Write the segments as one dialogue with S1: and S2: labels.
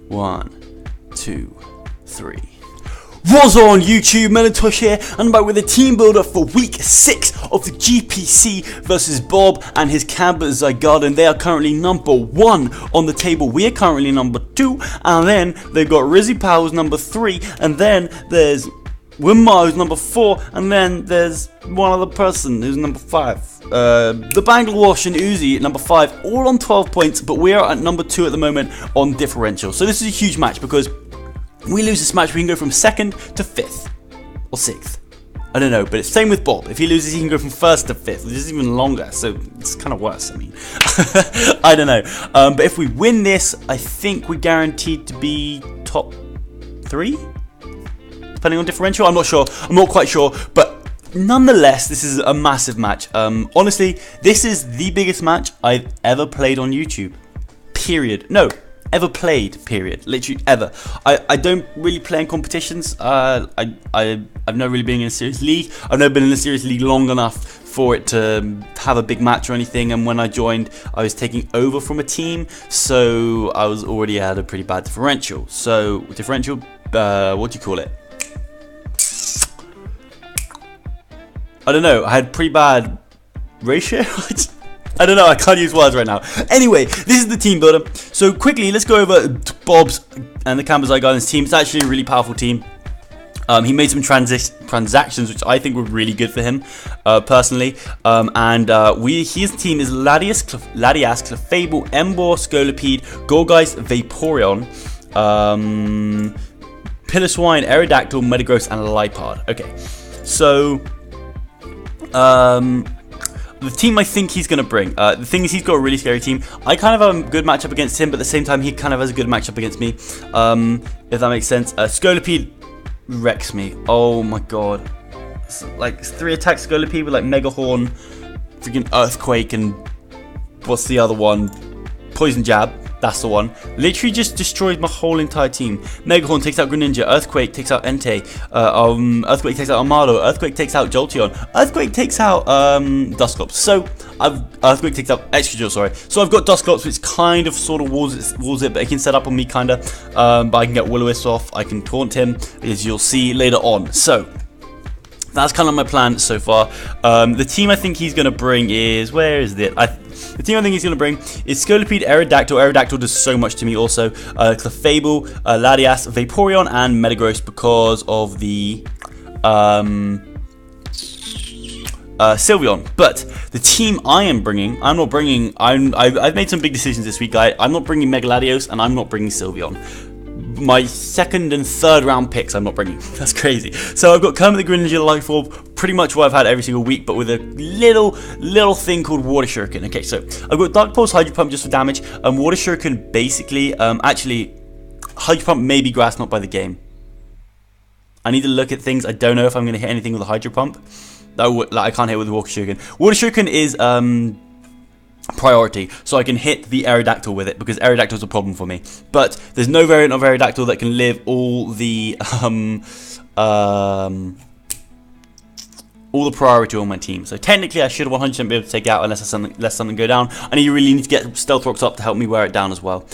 S1: 1, 2, 3. What's on YouTube, Melontosh here, and I'm back with a team builder for week 6 of the GPC versus B.O.B and his Cambuur Zygarden. They are currently number 1 on the table. We are currently number 2, and then they've got Rizzy Powell's number 3, and then there's Wimar who's number 4, and then there's one other person who's number 5. The Bangladesh and Uzi at number 5, all on 12 points, but we are at number 2 at the moment on differential. So this is a huge match because we lose this match, we can go from 2nd to 5th or 6th. I don't know, but it's same with B.O.B. If he loses, he can go from 1st to 5th, which is even longer, so it's kind of worse. I mean, I don't know. But if we win this, I think we're guaranteed to be top 3, depending on differential. I'm not sure. I'm not quite sure, but nonetheless, this is a massive match. Honestly, this is the biggest match I've ever played on YouTube. Period. No. Ever played, period. Literally ever. I don't really play in competitions. I've never really been in a serious league. I've never been in a serious league long enough for it to have a big match or anything. And when I joined, I was taking over from a team, so I was already at a pretty bad differential. So differential, what do you call it? I don't know. I had pretty bad ratio. I don't know, I can't use words right now. Anyway, this is the team builder. So quickly, let's go over B.O.B's and the Cambuur Zygarden's team. It's actually a really powerful team. He made some transactions which I think were really good for him, personally. His team is Ladias, Clefable, Embor, Scolipede, Gorgeist, Vaporeon, Piloswine, Aerodactyl, Metagross, and Lipard. Okay, so the team I think he's going to bring, the thing is he's got a really scary team. I kind of have a good matchup against him, but at the same time he kind of has a good matchup against me, if that makes sense. Scolipede wrecks me. Oh my god. It's like 3 attack Scolipede with like Mega Horn, freaking Earthquake, and what's the other one? Poison Jab. That's the one. Literally just destroyed my whole entire team. Mega Horn takes out Greninja. Earthquake takes out Entei. Earthquake takes out Amado. Earthquake takes out Jolteon. Earthquake takes out Dusclops. So Earthquake takes out Excadrill. Sorry. So I've got Dusclops, which kind of sort of walls it, but it can set up on me kinda. But I can get Will-O-Wisp off. I can taunt him, as you'll see later on. So that's kind of my plan so far. The team I think he's gonna bring is, where is it? The team I think he's going to bring is Scolipede, Aerodactyl. Aerodactyl does so much to me also. Clefable, Ladias, Vaporeon, and Metagross because of the Sylveon. But the team I am bringing, I've made some big decisions this week, guys. I'm not bringing Mega Latios, and I'm not bringing Sylveon. My 2nd and 3rd round picks I'm not bringing. That's crazy. So I've got Kermit the Greninja Life Orb, pretty much what I've had every single week, but with a little thing called Water Shuriken. Okay, so I've got Dark Pulse, Hydro Pump just for damage, and Water Shuriken basically, actually, Hydro Pump may be grass not by the game. I need to look at things. I don't know if I'm going to hit anything with a Hydro Pump. I can't hit with the Water Shuriken. Water Shuriken is priority, so I can hit the Aerodactyl with it, because Aerodactyl is a problem for me. But there's no variant of Aerodactyl that can live all the priority on my team. So technically I should 100% be able to take it out unless something go down. And you really need to get Stealth Rocks up to help me wear it down as well.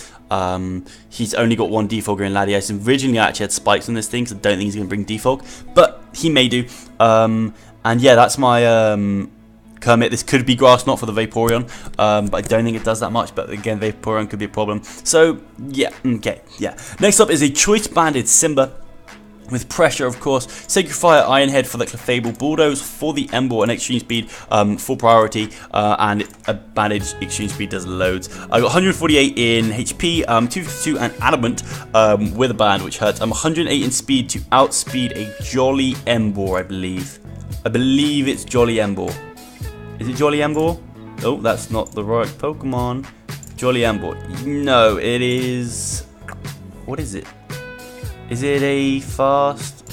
S1: He's only got 1 Defogger in Latias. Originally I actually had spikes on this thing, so I don't think he's going to bring Defog, but he may do. And yeah, that's my Kermit. This could be grass not for the Vaporeon, but I don't think it does that much. But again, Vaporeon could be a problem. So yeah, okay, yeah. Next up is a choice banded Simba with pressure, of course. Sacred Fire, Iron Head for the Clefable, Bulldoze for the Embor, and Extreme Speed full priority, and a bandage Extreme Speed does loads. I got 148 in HP, 252 and Adamant with a band, which hurts. I'm 108 in speed to outspeed a Jolly Embor, I believe. I believe it's Jolly Embor. Is it Jolly Embor? Oh, that's not the right Pokemon. Jolly Embor. No, it is... What is it? Is it a fast...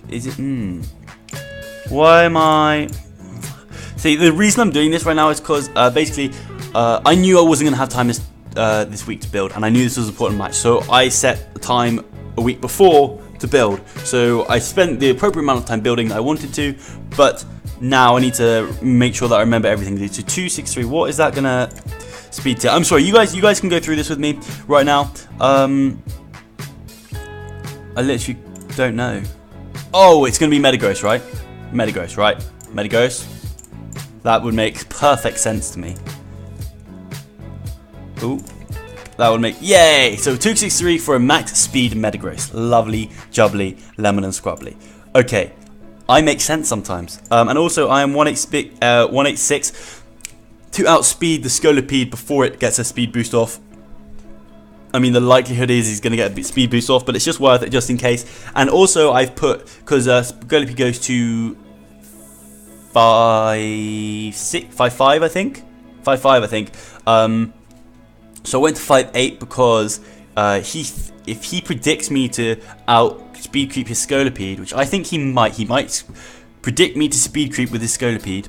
S1: Is it... Why am I... See, the reason I'm doing this right now is because, basically, I knew I wasn't going to have time this week to build, and I knew this was an important match, so I set the time a week before to build. So I spent the appropriate amount of time building that I wanted to, but now I need to make sure that I remember everything. So 263, what is that gonna speed to? I'm sorry, you guys can go through this with me right now. I literally don't know. Oh, it's going to be Metagross, right? Metagross, right? Metagross. That would make perfect sense to me. Ooh. That would make... Yay! So 263 for a max speed Metagross. Lovely, jubbly, lemon and scrubbly. Okay. I make sense sometimes. And also, I am 186 to outspeed the Scolipede before it gets a speed boost off. I mean, the likelihood is he's going to get a speed boost off, but it's just worth it just in case. And also, I've put... Because Scolipede goes to 5.5, I think. 5.5, I think. So I went to 5.8 because if he predicts me to speed creep his Scolipede, which I think he might predict me to speed creep with his Scolipede.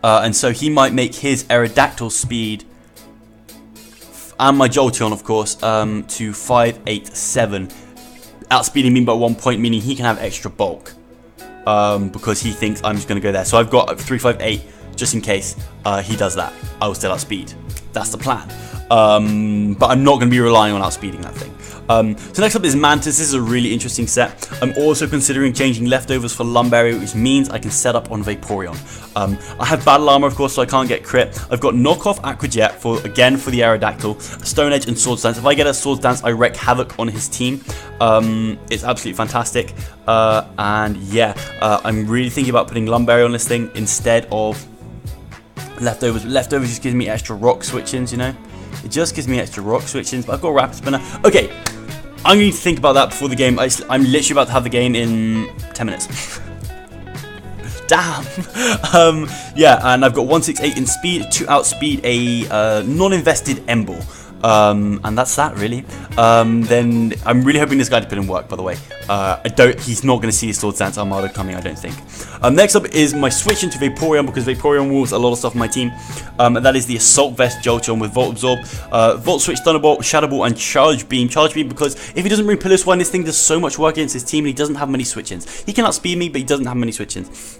S1: And so he might make his Aerodactyl speed, and my Jolteon, of course, to 5.87, outspeeding me by 1 point, meaning he can have extra bulk, because he thinks I'm just going to go there. So I've got 3.58 just in case he does that. I will still outspeed. That's the plan. But I'm not going to be relying on outspeeding that thing. So next up is Mantis. This is a really interesting set. I'm also considering changing Leftovers for Lumberry, which means I can set up on Vaporeon. I have Battle Armor, of course, so I can't get crit. I've got Knockoff Aquajet for the Aerodactyl, Stone Edge, and Swords Dance. If I get a Swords Dance, I wreak havoc on his team. It's absolutely fantastic. And yeah, I'm really thinking about putting Lumberry on this thing instead of Leftovers. Leftovers just gives me extra rock switch-ins, you know? It just gives me extra rock switch-ins, but I've got Rapid Spinner. Okay, I'm going to think about that before the game. I'm literally about to have the game in 10 minutes. Damn. Yeah, and I've got 168 in speed to outspeed a non-invested Emble. And that's that, really. Then I'm really hoping this guy to put in work, by the way. He's not going to see his Swords Dance Armada coming, I don't think. Next up is my switch into Vaporeon, because Vaporeon rules a lot of stuff on my team. And that is the Assault Vest Jolteon with Volt Absorb, Volt Switch, Thunderbolt, Shadow Ball, and Charge Beam. Charge Beam, because if he doesn't bring Pillar Swine, this thing does so much work against his team, and he doesn't have many switch-ins. He can outspeed me, but he doesn't have many switch-ins.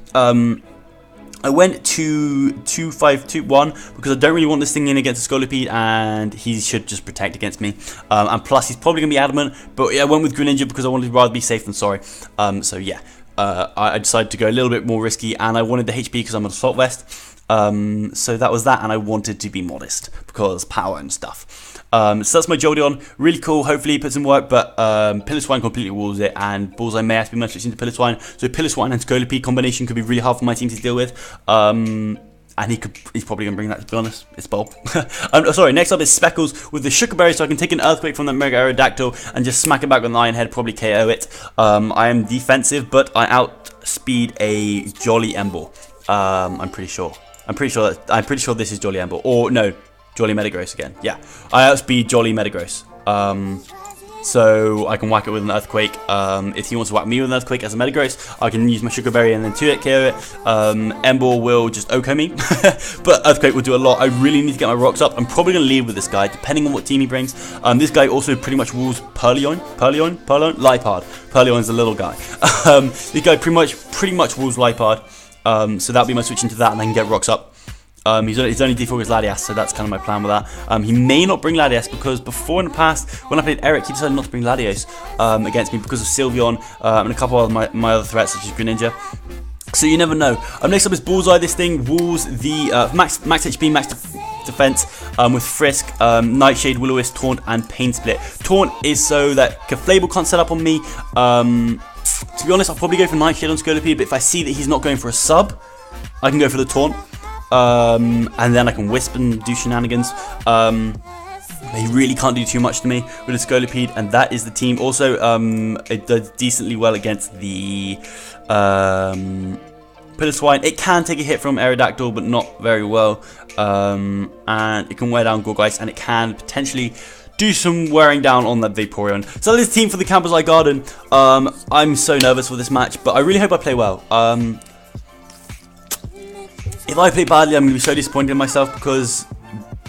S1: I went to 2-5-2-1 because I don't really want this thing in against a Scolipede, and he should just protect against me. And plus, he's probably going to be adamant, but yeah, I went with Greninja because I wanted to rather be safe than sorry. So yeah, I decided to go a little bit more risky, and I wanted the HP because I'm an Assault Vest. So that was that, and I wanted to be modest because power and stuff. So that's my Jolteon, really cool, hopefully he puts in work, but Pillar Swine completely walls it, and Bullseye may have to be switched into Pillar Swine, so Pillar Swine and Scolipede combination could be really hard for my team to deal with, and he's probably going to bring that, to be honest. It's B.O.B. Sorry, next up is Speckles with the Sugar Berry, so I can take an Earthquake from that Mega Aerodactyl and just smack it back with an Iron Head, probably KO it. I am defensive, but I outspeed a Jolly Emble, I'm pretty sure this is Jolly Emble, or no, Jolly Metagross again. Yeah, I outspeed Jolly Metagross. So I can whack it with an Earthquake. If he wants to whack me with an Earthquake as a Metagross, I can use my Sugar Berry and then 2-hit KO it. Emble will just OHKO me, but Earthquake will do a lot. I really need to get my rocks up. I'm probably going to lead with this guy, depending on what team he brings. This guy also pretty much rules Lipard. Purlion's the little guy. This guy pretty much rules Lipard. So that'll be my switch into that, and I can get rocks up. He's only default his Latias, so that's kind of my plan with that. He may not bring Latias because before in the past, when I played Eric, he decided not to bring Latios against me because of Sylveon and a couple of my other threats such as Greninja. So you never know. Next up is Bullseye. This thing rules the max HP, max defense with Frisk, Nightshade, Will-O-Wisp, Taunt, and Pain Split. Taunt is so that Clefable can't set up on me. To be honest, I'll probably go for Nightshade on Scolipede, but if I see that he's not going for a sub, I can go for the Taunt. And then I can Wisp and do shenanigans. He really can't do too much to me with a Scolipede, and that is the team. Also, it does decently well against the Pillar Swine. It can take a hit from Aerodactyl, but not very well. And it can wear down Gorgeist, and it can potentially do some wearing down on that Vaporeon. So that is the team for the Cambuur Zygarden. I'm so nervous for this match, but I really hope I play well. If I play badly, I'm going to be so disappointed in myself because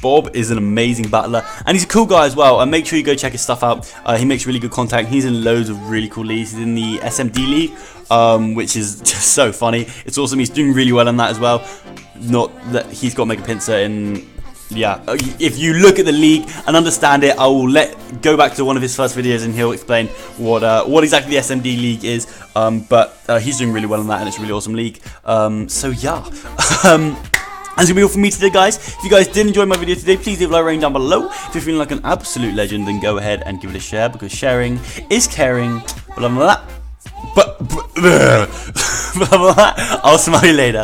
S1: B.O.B is an amazing battler, and he's a cool guy as well. And make sure you go check his stuff out. He makes really good contact. He's in loads of really cool leagues. He's in the SMD league, which is just so funny. It's awesome. He's doing really well in that as well. Not that he's got Mega Pinsir in yeah, if you look at the league and understand it, I will go back to one of his first videos and he'll explain what exactly the SMD league is. But he's doing really well in that, and it's a really awesome league. So yeah. That's going to be all from me today, guys. If you guys did enjoy my video today, please leave a like rating down below. If you're feeling like an absolute legend, then go ahead and give it a share, because sharing is caring. Blah, blah, blah. I'll smile you later.